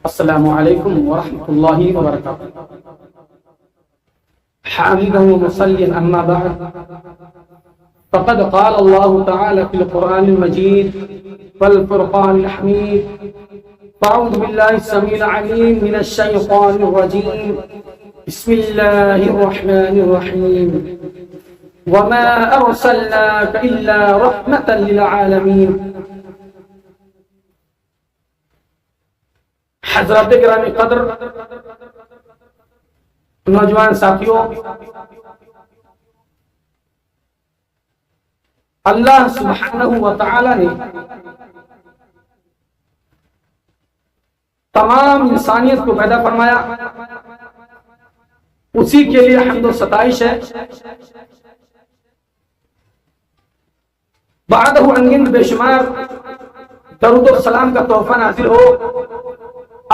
السلام علیکم ورحمۃ اللہ وبرکاتہ۔ حامدا ومصليا اما بعد فقد قال الله تعالى في القرآن المجيد والفرقان الحميد أعوذ بالله السميع العليم من الشيطان الرجيم بسم الله الرحمن الرحيم وما أرسلناك إلا رحمة للعالمين۔ حضرات گرامی قدر، نوجوان ساتھیوں، اللہ سبحانہ و تعالی نے تمام انسانیت کو پیدا فرمایا، اسی کے لیے حمد و ستائش ہے۔ بعدہ انگن بے شمار درود و سلام کا تحفہ نازل ہو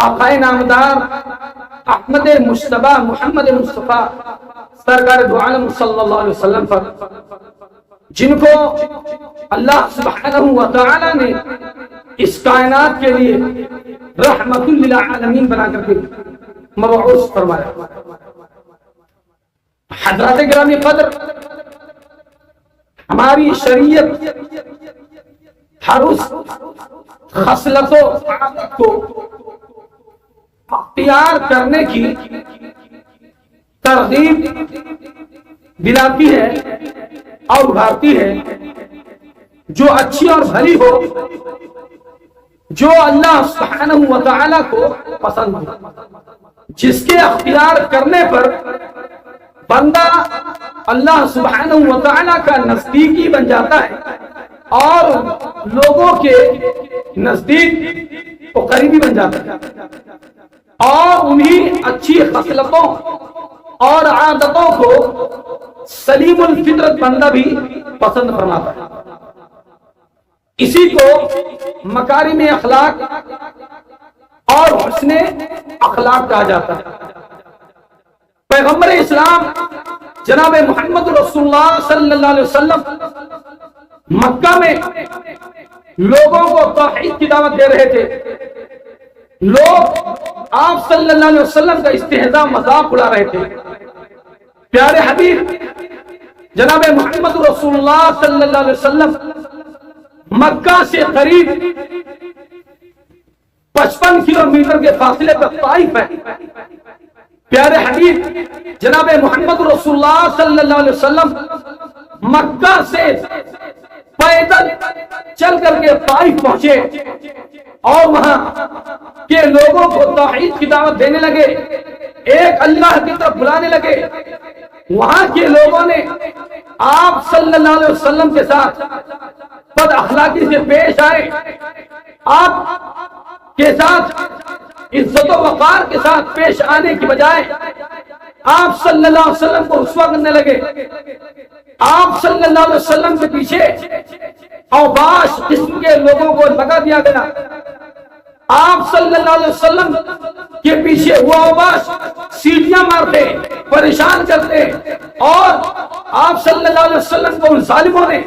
آقا نامدار احمد مجتبی محمد مصطفیٰ سرکار دو عالم صلی اللہ علیہ وسلم پر، جن کو اللہ سبحانہ و تعالی نے اس کائنات کے لیے رحمت للعالمین بنا کر کے مبعوث فرمایا۔ حضرات گرامی قدر، ہماری شریعت ہر اس خصلت و عادت کو اختیار کرنے کی ترغیب دلاتی ہے اور ابھارتی ہے، جو اچھی اور بھلی ہو، جو اللہ سبحانہ و تعالی کو پسند ہو، جس کے اختیار کرنے پر بندہ اللہ سبحانہ و تعالی کا نزدیکی بن جاتا ہے اور لوگوں کے نزدیک وہ قریبی بن جاتا ہے، اور انہی اچھی خصلتوں اور عادتوں کو سلیم الفطرت بندہ بھی پسند فرماتا ہے۔ اسی کو مکارم اخلاق اور حسن اخلاق کہا جاتا ہے۔ پیغمبر اسلام جناب محمد رسول اللہ صلی اللہ علیہ وسلم مکہ میں لوگوں کو توحید کی دعوت دے رہے تھے۔ لوگ آپ صلی اللہ علیہ وسلم کا استہزاء مذاق اڑا رہے تھے۔ پیارے حبیب جناب محمد رسول اللہ صلی اللہ علیہ وسلم مکہ سے قریب 55 کلومیٹر کے فاصلے پر طائف ہے۔ پیارے حبیب جناب محمد رسول اللہ صلی اللہ علیہ وسلم مکہ سے پیدل چل کر کے طائف پہنچے اور وہاں کے لوگوں کو توحید کی دعوت دینے لگے، ایک اللہ کی طرف بلانے لگے۔ وہاں کے لوگوں نے آپ صلی اللہ علیہ وسلم کے ساتھ بد اخلاقی سے پیش آئے، آپ کے ساتھ عزت و وقار کے ساتھ پیش آنے کی بجائے آپ صلی اللہ علیہ وسلم کو رسوا کرنے لگے۔ آپ صلی اللہ علیہ وسلم کے پیچھے اوباش قسم کے لوگوں کو لگا دیا گیا۔ آپ صلی اللہ علیہ وسلم کے پیچھے وہ اوباش سیٹیاں مارتے، پریشان کرتے، اور آپ صلی اللہ علیہ وسلم کو ان ظالموں نے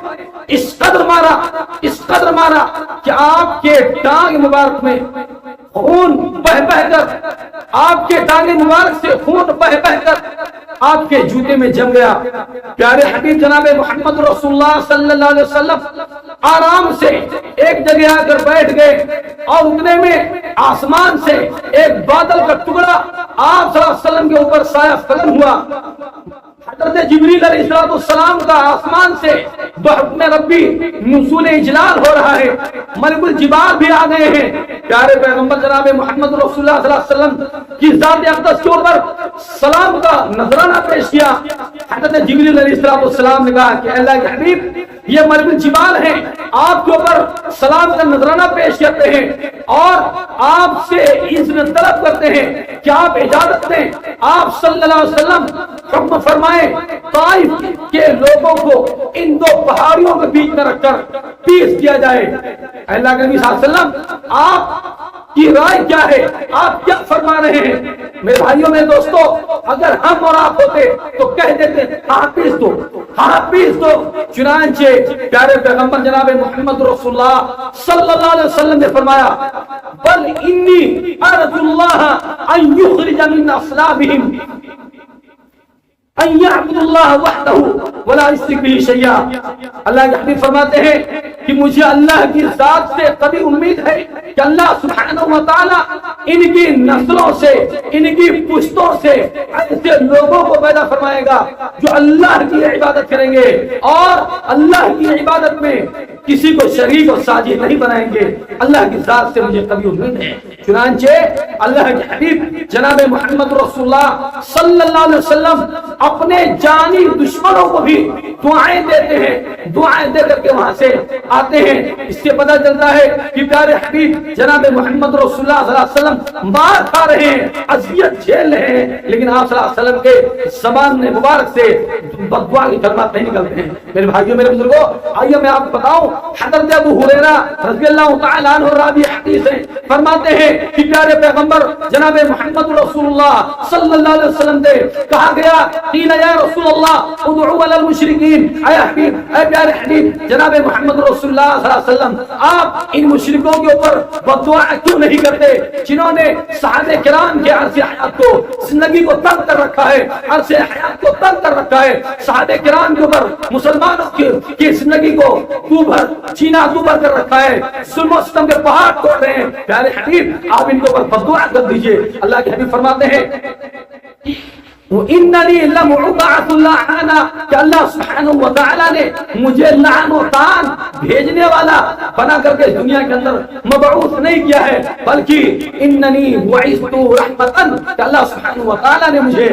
اس قدر مارا کہ آپ کے ٹانگ مبارک میں خون بہہ کر، آپ کے ٹانگ مبارک سے خون بہہ کر آپ کے جوتے میں جم گیا۔ پیارے حبیب جناب محمد رسول اللہ صلی اللہ علیہ وسلم آرام سے ایک جگہ آ کر بیٹھ گئے، اور اتنے میں آسمان سے ایک بادل کا ٹکڑا آپ صلی اللہ علیہ وسلم کے اوپر سایہ فکن ہوا۔ حضرت جبریل علیہ السلام کا آسمان سے بحکم ربی نزول اجلال ہو رہا ہے، ملک الجبال بھی آ گئے ہیں۔ پیارے پیغمبر جناب محمد رسول اللہ صلی اللہ علیہ وسلم کی ذات اقدس کے اوپر سلام کا نذرانہ پیش کیا۔ حضرت جبریل علیہ السلام نے کہا کہ اللہ کے حبیب، یہ ملک الجبال ہیں، آپ کے اوپر سلام کا نذرانہ پیش کرتے ہیں اور آپ سے اذن طلب کرتے ہیں کہ آپ اجازت دیں، آپ صلی اللہ علیہ وسلم حکم فرمائیں طائف کے لوگوں کو ان دو پہاڑیوں کے بیچ میں رکھ کر پیس دیا جائے۔ اللہ کے نبی صلی اللہ علیہ وسلم، آپ کی رائے کیا ہے؟ آپ کیا فرما رہے ہیں؟ میرے بھائیوں میں دوستو، اگر ہم اور آپ ہوتے تو کہہ دیتے ہاں پیس دو۔ چنانچہ پیارے پیغمبر جناب محمد رسول اللہ صلی اللہ علیہ وسلم نے فرمایا بل انی ارجو اللہ ان یخرج من اصلابہم ان یعبدوا اللہ وحدہ ولا یشرک بہ شیئا. اللہ کے حبیب فرماتے ہیں کہ مجھے اللہ کی ذات سے کبھی امید ہے کہ اللہ سبحانہ و تعالی ان کی نسلوں سے، ان کی پشتوں سے ایسے لوگوں کو پیدا فرمائے گا جو اللہ کی عبادت کریں گے اور اللہ کی عبادت میں کسی کو شریک اور ساجد نہیں بنائیں گے. اللہ کی ذات سے مجھے کبھی امید ہے. چنانچہ اللہ کے حبیب جناب محمد رسول اللہ صلی اللہ علیہ وسلم اپنے جانی دشمنوں کو بھی دعائیں دیتے ہیں، دعائیں دے کر کے وہاں سے آتے ہیں. اس سے پتہ چلتا ہے کہ پیارے حبیب جناب محمد رسول اللہ صلی اللہ علیہ وسلم مار کھا رہے ہیں، اذیت جھیل رہے ہیں، لیکن آپ صلی اللہ علیہ وسلم کے زبان مبارک سے بد دعا کی کلمات نہیں نکلتے ہیں. میرے بھائیوں، میرے بزرگوں، آئیے میں آپ کو بتاؤں، حضرت ابو ہریرہ رضی اللہ تعالی عنہ راوی حدیث ہیں، فرماتے ہیں کہ پیارے پیغمبر جناب محمد رسول اللہ صلی اللہ علیہ وسلم سے کہا گیا، قیل یا رسول اللہ ادعوا علی المشرکین، اے حبیب، اے پیارے حبیب جناب محمد رسول اللہ صلی اللہ علیہ وسلم، آپ ان مشرکوں کے اوپر بد دعا کیوں نہیں کرتے جنہوں نے صحابہ کرام کے عرص حیات کو، زندگی کو تنگ کر رکھا ہے، عرص حیات کو تنگ کر رکھا ہے. صحابہ کرام کے اوپر مسلمانوں کی زندگی کو چینا دوبر کر رکھا ہے، ظلم و ستم کے پہاڑ توڑ رہے ہیں. پیارے حبیب آپ ان کے اوپر بد دعا کر دیجئے. اللہ کے حبیب فرماتے ہیں وَإِنَّنِي لَمُعْبَعَثُ اللَّعَانَ، کہ اللہ سبحانہ و تعالیٰ نے مجھے لعن و طعن بھیجنے والا بنا کر کے دنیا کے اندر مبعوث نہیں کیا ہے، بلکہ اِنَّنِي بُعِثْتُ رَحْمَةً، کہ اللہ سبحانہ و تعالیٰ نے مجھے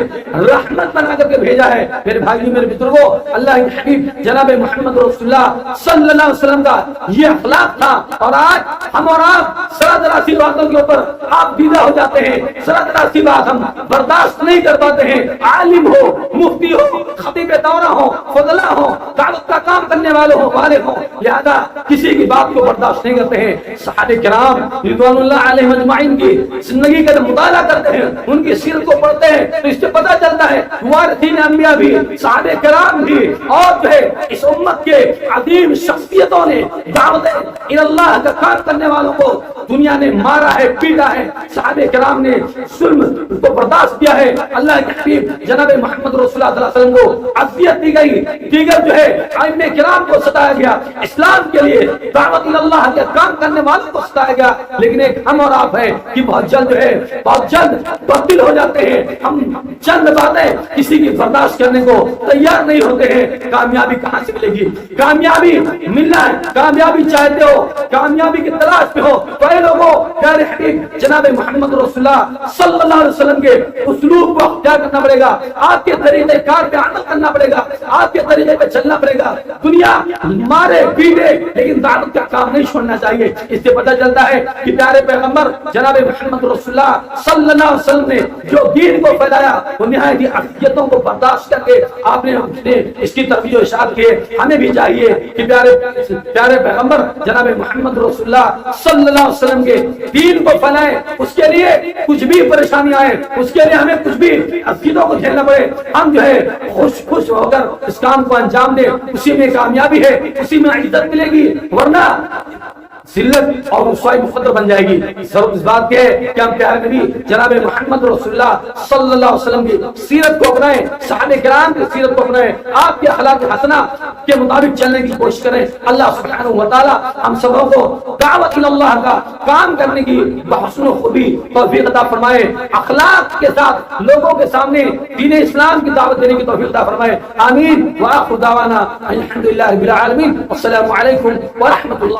رحمت بنا کر کے بھیجا ہے. میرے بھائیو، میرے بزرگوں، اللہ کے حبیب جناب محمد رسول اللہ صلی اللہ علیہ وسلم کا یہ اخلاق تھا. اور آج ہم اور آپ سراسر سی باتوں کے اوپر آپ دیدہ ہو جاتے ہیں، سراسر سی بات ہم برداشت نہیں کر پاتے ہیں. عالم ہو، مفتی ہو، خطیب دورہ ہو، فضلا ہو، دعوت کا کام کرنے والے ہو، والد ہو، لہذا کسی کی بات کو برداشت نہیں کرتے ہیں. صحابہ کرام رضوان اللہ علیہم اجمعین کی زندگی کا مطالعہ کرتے ہیں، ان کی سیرت کو پڑھتے ہیں تو اس سے پتہ چلتا ہے وارثین انبیاء بھی، صحابہ کرام بھی، اور جو ہے اس امت کے عظیم شخصیتوں نے دعوت اللہ کا کام کرنے والوں کو دنیا نے مارا ہے، پیٹا ہے. صحابہ کرام نے ظلم کو برداشت کیا ہے. اللہ کے حبیب جناب محمد رسول اللہ صلی اللہ علیہ وسلم کو عافیت دی گئی، دیگر جو ہے ائمہ کرام کو ستایا گیا، اسلام کے لیے دعوت اللہ کے کام کرنے والوں کو ستایا گیا. لیکن ایک ہم اور آپ ہیں کہ بہت جلد جو ہے بہت جلد تبدیل ہو جاتے ہیں. ہم چند باتیں کسی کی برداشت کرنے کو تیار نہیں ہوتے ہیں. کامیابی کہاں سے ملے گی؟ کامیابی ملنا ہے، کامیابی چاہتے ہو، کامیابی کی تلاش میں ہو تو اے لوگوں، پیارے حبیب جناب محمد رسول اللہ صلی اللہ علیہ وسلم کے اسلوب کو اختیار کرنا پڑے گا. آپ کے طریقے کار پہ عمل کرنا پڑے گا، آپ کے طریقے پہ چلنا پڑے گا. دنیا مارے پیٹے لیکن دعوت کا کام نہیں چھوڑنا چاہیے. اس سے پتہ چلتا ہے کہ پیارے پیغمبر جناب محمد رسول اللہ صلی اللہ علیہ وسلم نے جو دین کو پھیلایا وہ نہایت اذیتوں کو برداشت کر کے آپ نے اس کی ترویج و ارشاد کی. ہمیں بھی چاہیے کہ پیارے پیغمبر جناب محمد رسول اللہ صلی اللہ علیہ وسلم کے دین کو پھیلائیں. اس کے لیے کچھ بھی پریشانی آئے، اس کے لیے ہمیں کچھ بھی اذیتوں کو جھیلنا پڑے، ہم جو ہے خوش ہو کر اس کام کو انجام دیں. اسی میں کامیابی ہے، اسی میں عزت ملے گی، ورنہ ذلت اور رسوائی مقدر بن جائے گی. ضرورت اس بات کی ہے کہ ہم پیارے نبی جناب محمد رسول اللہ صلی اللہ علیہ وسلم کی سیرت کو اپنائیں، صحابہ کرام کی سیرت کو اپنائیں، آپ کے اخلاق حسنہ کے مطابق چلنے کی کوشش کریں. اللہ سبحانہ و تعالی ہم سبوں کو دعوت اللہ کا کام کرنے کی بحسن و خوبی توفیق عطا فرمائے. اخلاق کے ساتھ لوگوں کے سامنے دین اسلام کی دعوت دینے کی توفیق عطا فرمائے. آمین. وآخر دعوانا الحمدللہ رب العالمین. السلام علیکم ورحمۃ اللہ.